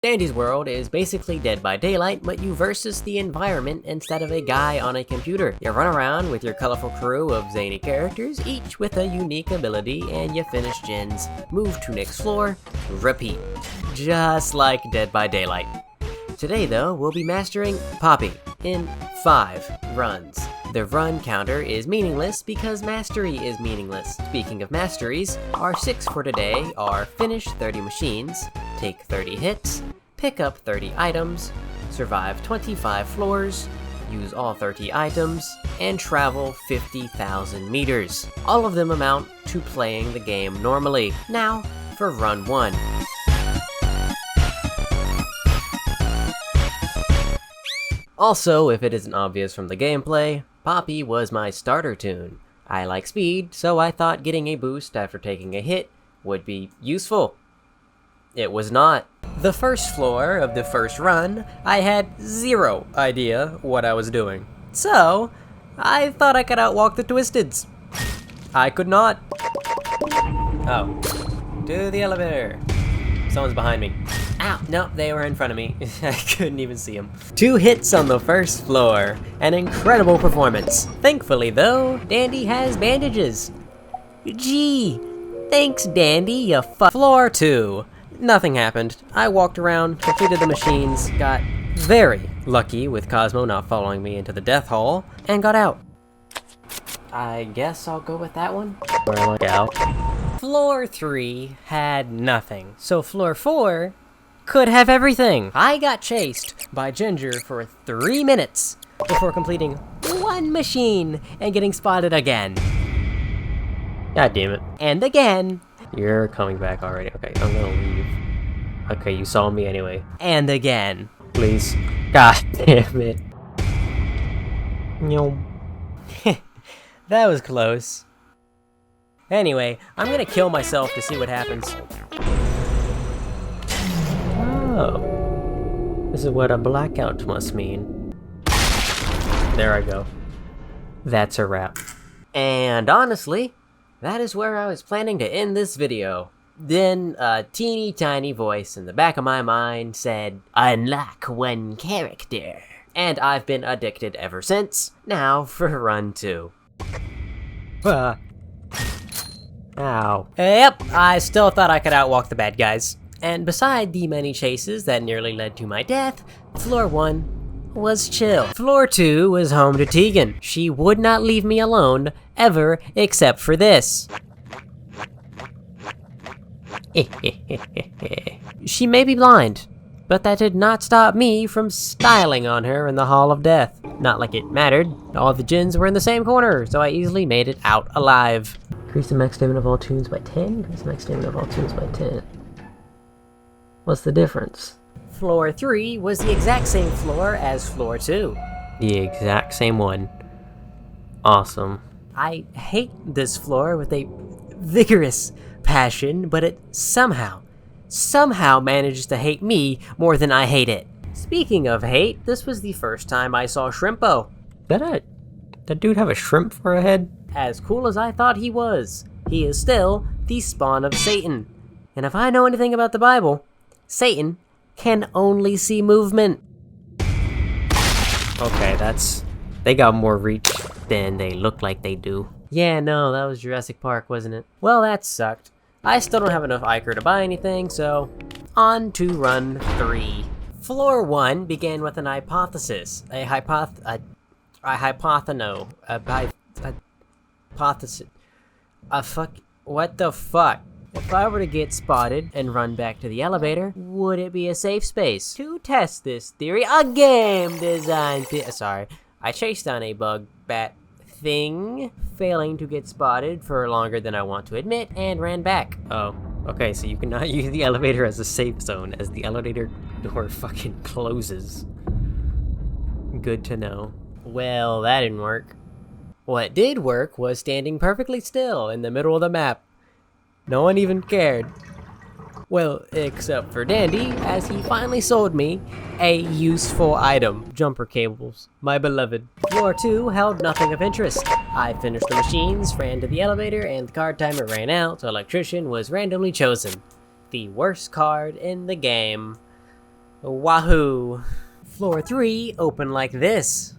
Dandy's world is basically Dead by Daylight, but you versus the environment instead of a guy on a computer. You run around with your colorful crew of zany characters, each with a unique ability, and you finish gens, move to next floor, repeat. Just like Dead by Daylight. Today though, we'll be mastering Poppy in 5 runs. The run counter is meaningless because mastery is meaningless. Speaking of masteries, our 6 for today are finish 30 machines, take 30 hits, pick up 30 items, survive 25 floors, use all 30 items, and travel 50,000 meters. All of them amount to playing the game normally. Now, for run 1. Also, if it isn't obvious from the gameplay, Poppy was my starter tune. I like speed, so I thought getting a boost after taking a hit would be useful. It was not. The first floor of the first run, I had zero idea what I was doing. So, I thought I could outwalk the Twisteds. I could not. Oh. To the elevator. Someone's behind me. Ow, no, they were in front of me. I couldn't even see them. 2 hits on the first floor. An incredible performance. Thankfully, though, Dandy has bandages. Gee, thanks, Dandy, you Floor 2. Nothing happened. I walked around, completed the machines, got very lucky with Cosmo not following me into the death hall, and got out. I guess I'll go with that one. Or like out. Floor 3 had nothing, so floor 4 could have everything. I got chased by Ginger for 3 minutes before completing 1 machine and getting spotted again. God damn it. And again. You're coming back already. Okay, I'm gonna leave. Okay, you saw me anyway. And again. Please. God damn it. No. That was close. Anyway, I'm gonna kill myself to see what happens. Oh. This is what a blackout must mean. There I go. That's a wrap. And honestly, that is where I was planning to end this video. Then a teeny tiny voice in the back of my mind said, "Unlock 1 character." And I've been addicted ever since. Now for run 2. Ow. Yep, I still thought I could outwalk the bad guys. And beside the many chases that nearly led to my death, floor 1 was chill. Floor 2 was home to Tegan. She would not leave me alone, ever, except for this. She may be blind, but that did not stop me from styling on her in the Hall of Death. Not like it mattered. All the gens were in the same corner, so I easily made it out alive. Increase the max stamina of all tunes by 10? Increase the max stamina of all tunes by 10. What's the difference? Floor 3 was the exact same floor as floor 2. The exact same one. Awesome. I hate this floor with a vigorous passion, but it somehow manages to hate me more than I hate it. Speaking of hate, this was the first time I saw Shrimpo. That dude have a shrimp for a head? As cool as I thought he was, he is still the spawn of Satan. And if I know anything about the Bible, Satan can only see movement. Okay, they got more reach than they look like they do. Yeah, no, that was Jurassic Park, wasn't it? Well, that sucked. I still don't have enough Ichor to buy anything, so on to run 3. Floor 1 began with an hypothesis. What the fuck? If I were to get spotted and run back to the elevator, would it be a safe space? To test this theory, a game design sorry. I chased down a bug bat thing, failing to get spotted for longer than I want to admit, and ran back. Oh, okay, so you cannot use the elevator as a safe zone as the elevator door fucking closes. Good to know. Well, that didn't work. What did work was standing perfectly still in the middle of the map. No one even cared. Well, except for Dandy, as he finally sold me a useful item. Jumper cables, my beloved. Floor 2 held nothing of interest. I finished the machines, ran to the elevator, and the card timer ran out, so electrician was randomly chosen. The worst card in the game. Wahoo! Floor 3 opened like this.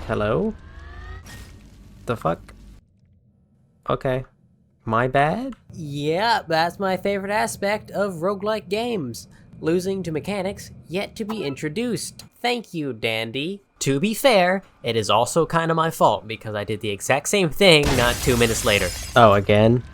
Hello? The fuck? Okay. My bad? Yeah, that's my favorite aspect of roguelike games. Losing to mechanics yet to be introduced. Thank you, Dandy. To be fair, it is also kind of my fault because I did the exact same thing not 2 minutes later. Oh, again?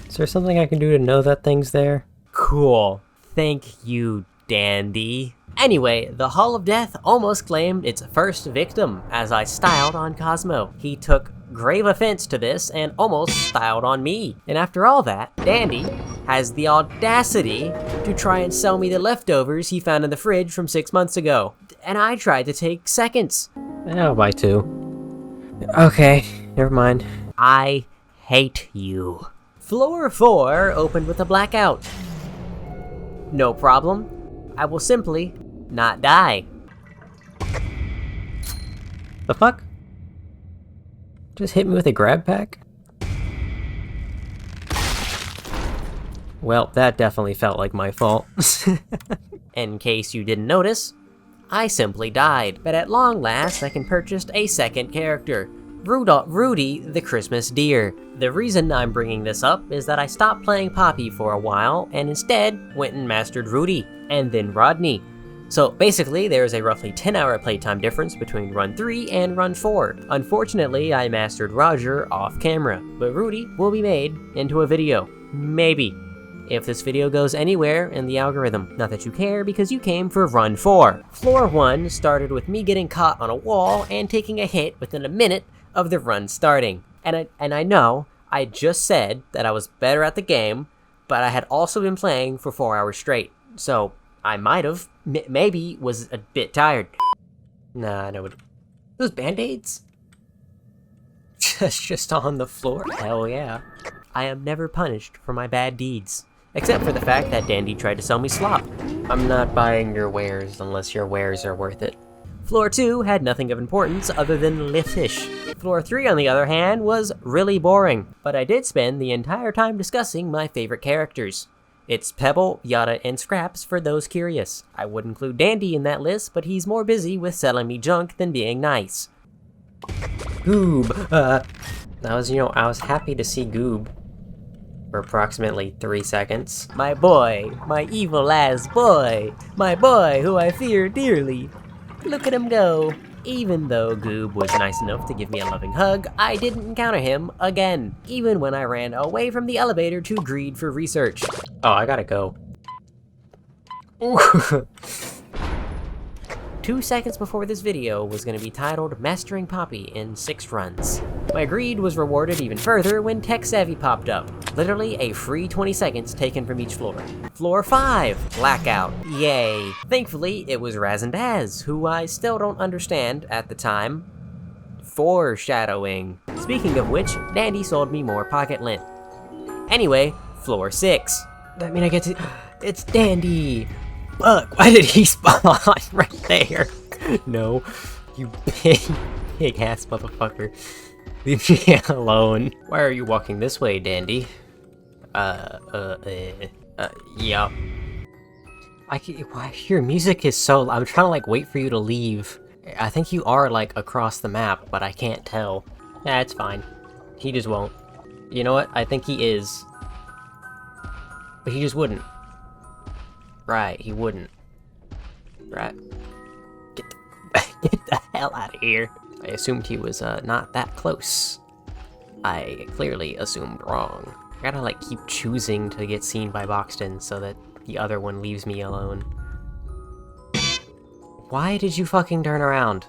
Is there something I can do to know that thing's there? Cool. Thank you, Dandy. Anyway, the Hall of Death almost claimed its first victim, as I styled on Cosmo. He took grave offense to this and almost styled on me. And after all that, Dandy has the audacity to try and sell me the leftovers he found in the fridge from 6 months ago. And I tried to take seconds. Oh, by 2. Okay, never mind. I hate you. Floor 4 opened with a blackout. No problem. I will simply not die. The fuck? Just hit me with a grab pack? Well, that definitely felt like my fault. In case you didn't notice, I simply died. But at long last, I can purchase a second character. Rudy the Christmas Deer. The reason I'm bringing this up is that I stopped playing Poppy for a while and instead went and mastered Rudy, and then Rodney. So basically, there is a roughly 10-hour playtime difference between Run 3 and Run 4. Unfortunately, I mastered Roger off camera, but Rudy will be made into a video. Maybe. If this video goes anywhere in the algorithm. Not that you care, because you came for Run 4. Floor 1 started with me getting caught on a wall and taking a hit within a minute of the run starting. And I know I just said that I was better at the game, but I had also been playing for 4 hours straight. So I might have, maybe was a bit tired. Nah, no. Those band-aids? Just on the floor? Hell yeah. I am never punished for my bad deeds. Except for the fact that Dandy tried to sell me slop. I'm not buying your wares unless your wares are worth it. Floor 2 had nothing of importance other than liftish. Floor 3, on the other hand, was really boring, but I did spend the entire time discussing my favorite characters. It's Pebble, Yada, and Scraps for those curious. I would include Dandy in that list, but he's more busy with selling me junk than being nice. Goob. I was happy to see Goob for approximately 3 seconds. My boy, my evil ass boy, my boy who I fear dearly. Look at him go. Even though Goob was nice enough to give me a loving hug, I didn't encounter him again, even when I ran away from the elevator to greed for research. Oh, I gotta go. 2 seconds before this video was going to be titled Mastering Poppy in 6 runs. My greed was rewarded even further when Tech Savvy popped up. Literally a free 20 seconds taken from each floor. Floor 5, Blackout. Yay. Thankfully, it was Raz and Daz, who I still don't understand at the time. Foreshadowing. Speaking of which, Dandy sold me more pocket lint. Anyway, floor 6. That mean I get to... It's Dandy! Fuck, why did he spawn right there? No, you big ass motherfucker. Leave me alone. Why are you walking this way, Dandy? Yeah. Why your music is so... I'm trying to like wait for you to leave. I think you are like across the map, but I can't tell. Yeah, it's fine. He just won't. You know what? I think he is. But he just wouldn't. Right, he wouldn't. Right. Get the hell out of here. I assumed he was not that close. I clearly assumed wrong. I gotta like keep choosing to get seen by Boxton so that the other one leaves me alone. Why did you fucking turn around?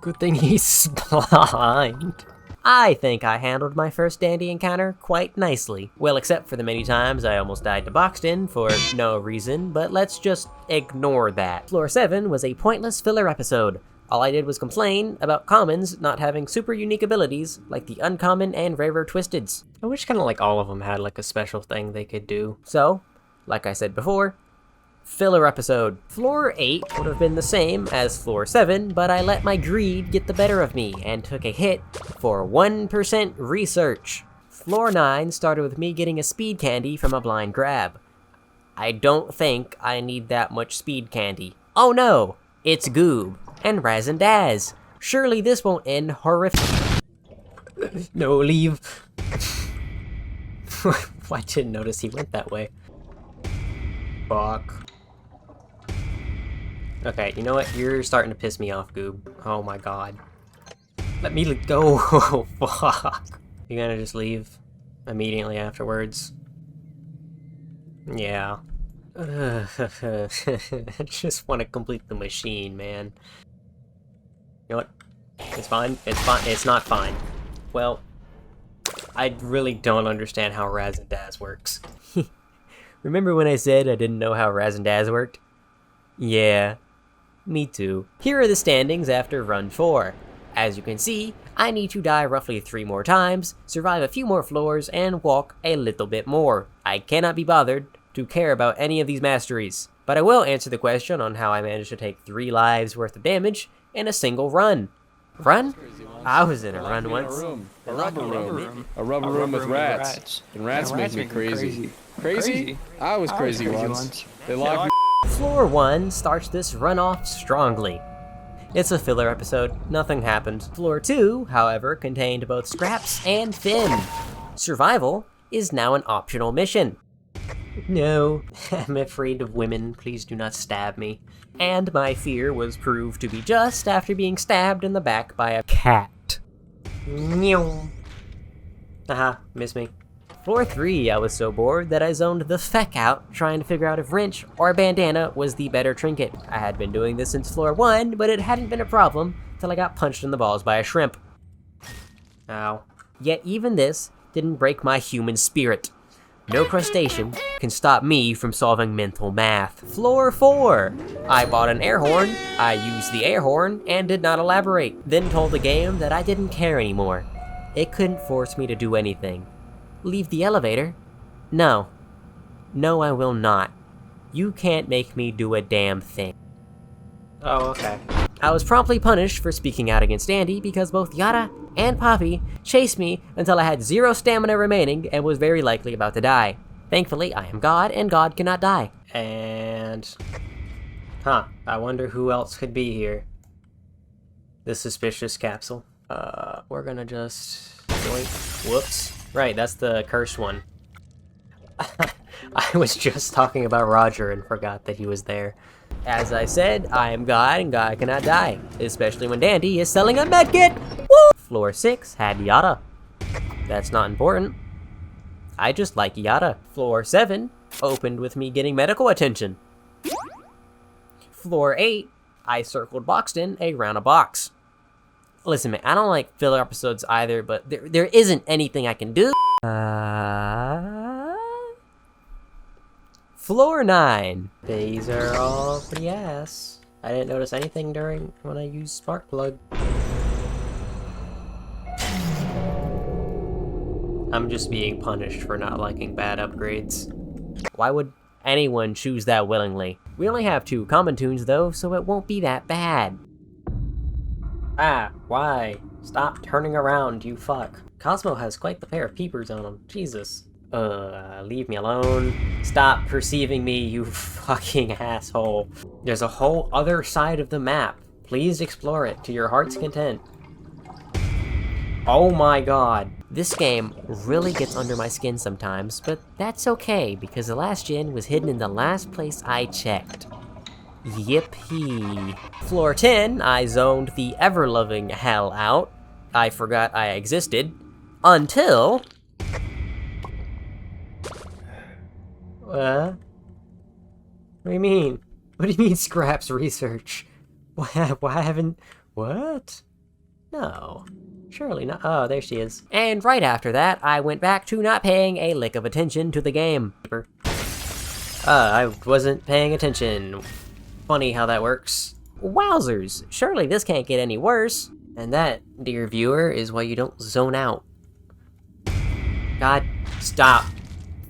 Good thing he's blind. I think I handled my first Dandy encounter quite nicely. Well, except for the many times I almost died to Boxton for no reason, but let's just ignore that. Floor 7 was a pointless filler episode. All I did was complain about commons not having super unique abilities like the uncommon and rarer twisteds. I wish kind of like all of them had like a special thing they could do. So, like I said before, filler episode. Floor 8 would have been the same as Floor 7, but I let my greed get the better of me and took a hit for 1% research. Floor 9 started with me getting a speed candy from a blind grab. I don't think I need that much speed candy. Oh no! It's Goob and Raz and Daz. Surely this won't end horrific. No, leave. I didn't notice he went that way. Fuck. Okay, you know what? You're starting to piss me off, Goob. Oh my god. Let me go. Oh, fuck. You gonna just leave immediately afterwards? Yeah. I just want to complete the machine, man. You know what? It's fine. It's fine. It's not fine. Well, I really don't understand how Raz and Daz works. Remember when I said I didn't know how Raz and Daz worked? Yeah, me too. Here are the standings after run 4. As you can see, I need to die roughly 3 more times, survive a few more floors, and walk a little bit more. I cannot be bothered to care about any of these masteries, but I will answer the question on how I managed to take 3 lives worth of damage in a single run. Run? I was in a run once. A rubber room with rats. And rats make me crazy. Crazy? I was crazy once. They locked me. Floor 1 starts this run off strongly. It's a filler episode, nothing happened. Floor 2, however, contained both Scraps and Finn. Survival is now an optional mission. No, I'm afraid of women, please do not stab me. And my fear was proved to be just after being stabbed in the back by a cat. Meow. Haha, miss me. Floor 3, I was so bored that I zoned the feck out, trying to figure out if wrench or bandana was the better trinket. I had been doing this since floor 1, but it hadn't been a problem till I got punched in the balls by a shrimp. Ow. Yet even this didn't break my human spirit. No crustacean can stop me from solving mental math. Floor 4. I bought an air horn, I used the air horn, and did not elaborate. Then told the game that I didn't care anymore. It couldn't force me to do anything. Leave the elevator? No. No, I will not. You can't make me do a damn thing. Oh, okay. I was promptly punished for speaking out against Andy because both Yada and Poppy chased me until I had 0 stamina remaining and was very likely about to die. Thankfully, I am God, and God cannot die. And... I wonder who else could be here. The suspicious capsule. We're gonna just... Whoops. Right, that's the cursed one. I was just talking about Roger and forgot that he was there. As I said, I am God and God cannot die, especially when Dandy is selling a medkit! Woo! Floor 6 had Yada. That's not important. I just like Yada. Floor 7 opened with me getting medical attention. Floor 8, I circled Boxton around a box. Listen, man, I don't like filler episodes either, but there isn't anything I can do. Floor 9. These are all pretty ass. I didn't notice anything when I used Sparkplug. I'm just being punished for not liking bad upgrades. Why would anyone choose that willingly? We only have 2 common tunes though, so it won't be that bad. Ah, why? Stop turning around, you fuck. Cosmo has quite the pair of peepers on him. Jesus. Leave me alone. Stop perceiving me, you fucking asshole. There's a whole other side of the map. Please explore it to your heart's content. Oh my god. This game really gets under my skin sometimes, but that's okay because the last gen was hidden in the last place I checked. Yippee. Floor 10, I zoned the ever-loving hell out. I forgot I existed. Until... What do you mean? What do you mean Scraps research? Why haven't... What? No. Surely not. Oh, there she is. And right after that, I went back to not paying a lick of attention to the game. I wasn't paying attention. Funny how that works. Wowzers! Surely this can't get any worse. And that, dear viewer, is why you don't zone out. God, stop.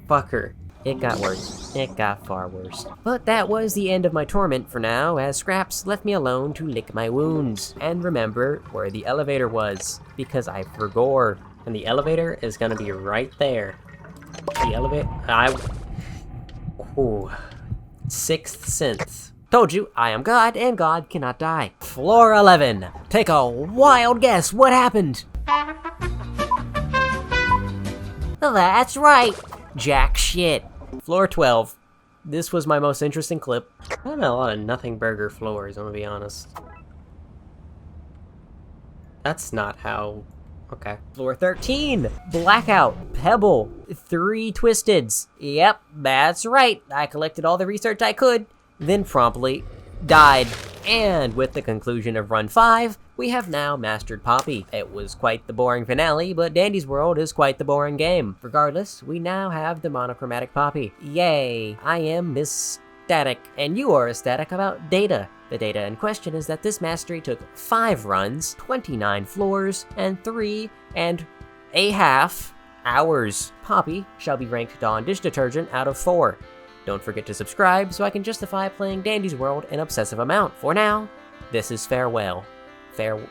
Fucker. It got worse. It got far worse. But that was the end of my torment for now, as Scraps left me alone to lick my wounds. And remember where the elevator was, because I forgot. And the elevator is gonna be right there. The elevator... Ooh. Sixth sense. Told you, I am God, and God cannot die. Floor 11. Take a wild guess. What happened? That's right. Jack shit. Floor 12. This was my most interesting clip. I had a lot of nothing burger floors, I'm gonna be honest. That's not how... Okay. Floor 13. Blackout. Pebble. 3 Twisteds. Yep, that's right. I collected all the research I could, then promptly died. And with the conclusion of Run 5, we have now mastered Poppy. It was quite the boring finale, but Dandy's World is quite the boring game. Regardless, we now have the monochromatic Poppy. Yay! I am ecstatic, and you are ecstatic about data. The data in question is that this mastery took 5 runs, 29 floors, and 3.5 hours. Poppy shall be ranked Dawn dish detergent out of 4. Don't forget to subscribe so I can justify playing Dandy's World an obsessive amount. For now, this is farewell. Farewell.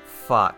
Fuck.